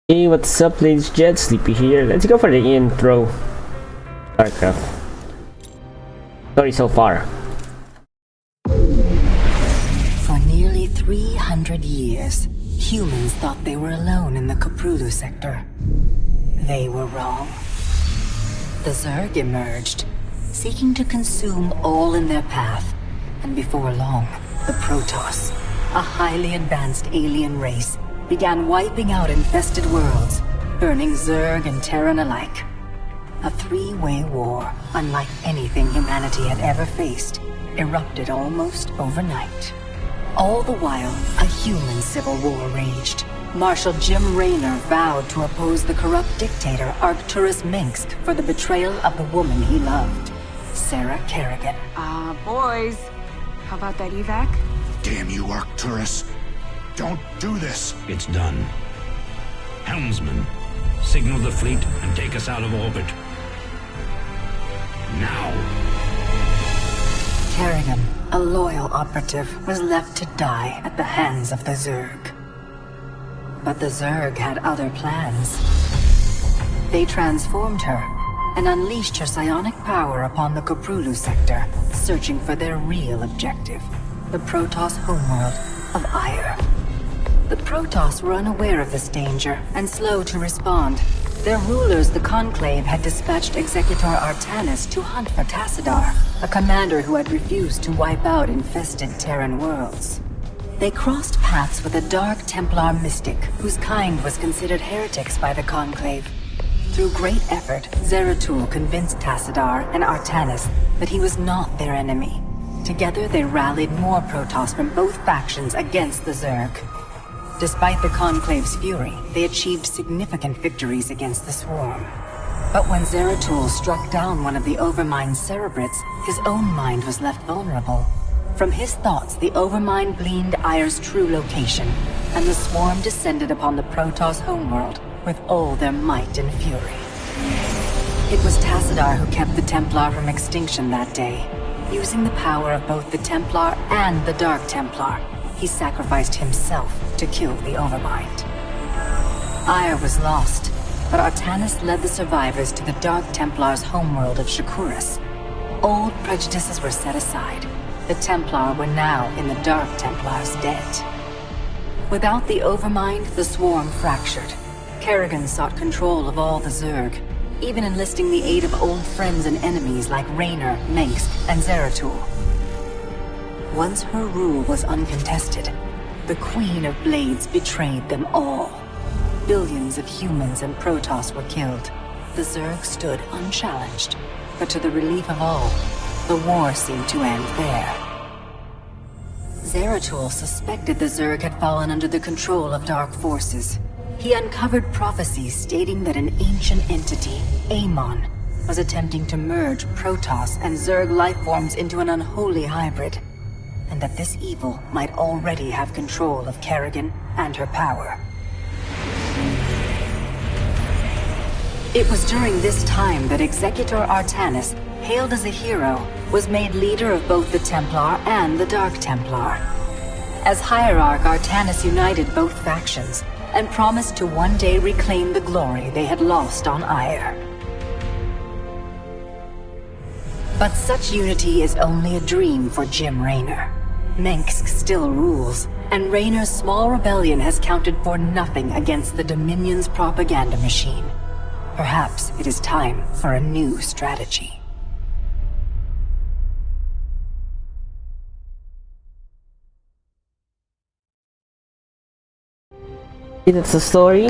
Hey, what's up, ladies? Jet Sleepy here. Let's go for the intro. Starcraft. Story so far. For nearly 300 years, humans thought they were alone in the Koprulu sector. They were wrong. The Zerg emerged, seeking to consume all in their path, and before long, the Protoss, a highly advanced alien race, began wiping out infested worlds, burning Zerg and Terran alike. A three-way war, unlike anything humanity had ever faced, erupted almost overnight. All the while, a human civil war raged. Marshal Jim Raynor vowed to oppose the corrupt dictator Arcturus Minsk for the betrayal of the woman he loved, Sarah Kerrigan. Boys, how about that evac? Damn you, Arcturus. Don't do this. It's done. Helmsman, signal the fleet and take us out of orbit. Now. Kerrigan, a loyal operative, was left to die at the hands of the Zerg. But the Zerg had other plans. They transformed her and unleashed her psionic power upon the Koprulu sector, searching for their real objective, the Protoss homeworld of Ire. The Protoss were unaware of this danger and slow to respond. Their rulers, the Conclave, had dispatched Executor Artanis to hunt for Tassadar, a commander who had refused to wipe out infested Terran worlds. They crossed paths with a Dark Templar mystic whose kind was considered heretics by the Conclave. Through great effort, Zeratul convinced Tassadar and Artanis that he was not their enemy. Together they rallied more Protoss from both factions against the Zerg. Despite the Conclave's fury, they achieved significant victories against the Swarm. But when Zeratul struck down one of the Overmind's Cerebrates, his own mind was left vulnerable. From his thoughts, the Overmind gleaned Ire's true location, and the Swarm descended upon the Protoss homeworld with all their might and fury. It was Tassadar who kept the Templar from extinction that day. Using the power of both the Templar and the Dark Templar, he sacrificed himself to kill the Overmind. Ire was lost, but Artanis led the survivors to the Dark Templar's homeworld of Shakuras. Old prejudices were set aside. The Templar were now in the Dark Templar's debt. Without the Overmind, the Swarm fractured. Kerrigan sought control of all the Zerg, even enlisting the aid of old friends and enemies like Raynor, Mengsk, and Zeratul. Once her rule was uncontested, the Queen of Blades betrayed them all. Billions of humans and Protoss were killed. The Zerg stood unchallenged, but to the relief of all, the war seemed to end there. Zeratul suspected the Zerg had fallen under the control of dark forces. He uncovered prophecies stating that an ancient entity, Amon, was attempting to merge Protoss and Zerg lifeforms into an unholy hybrid, and that this evil might already have control of Kerrigan and her power. It was during this time that Executor Artanis, hailed as a hero, was made leader of both the Templar and the Dark Templar. As Hierarch, Artanis united both factions and promised to one day reclaim the glory they had lost on Ire. But such unity is only a dream for Jim Raynor. Mengsk still rules, and Raynor's small rebellion has counted for nothing against the Dominion's propaganda machine. Perhaps it is time for a new strategy. That's the story.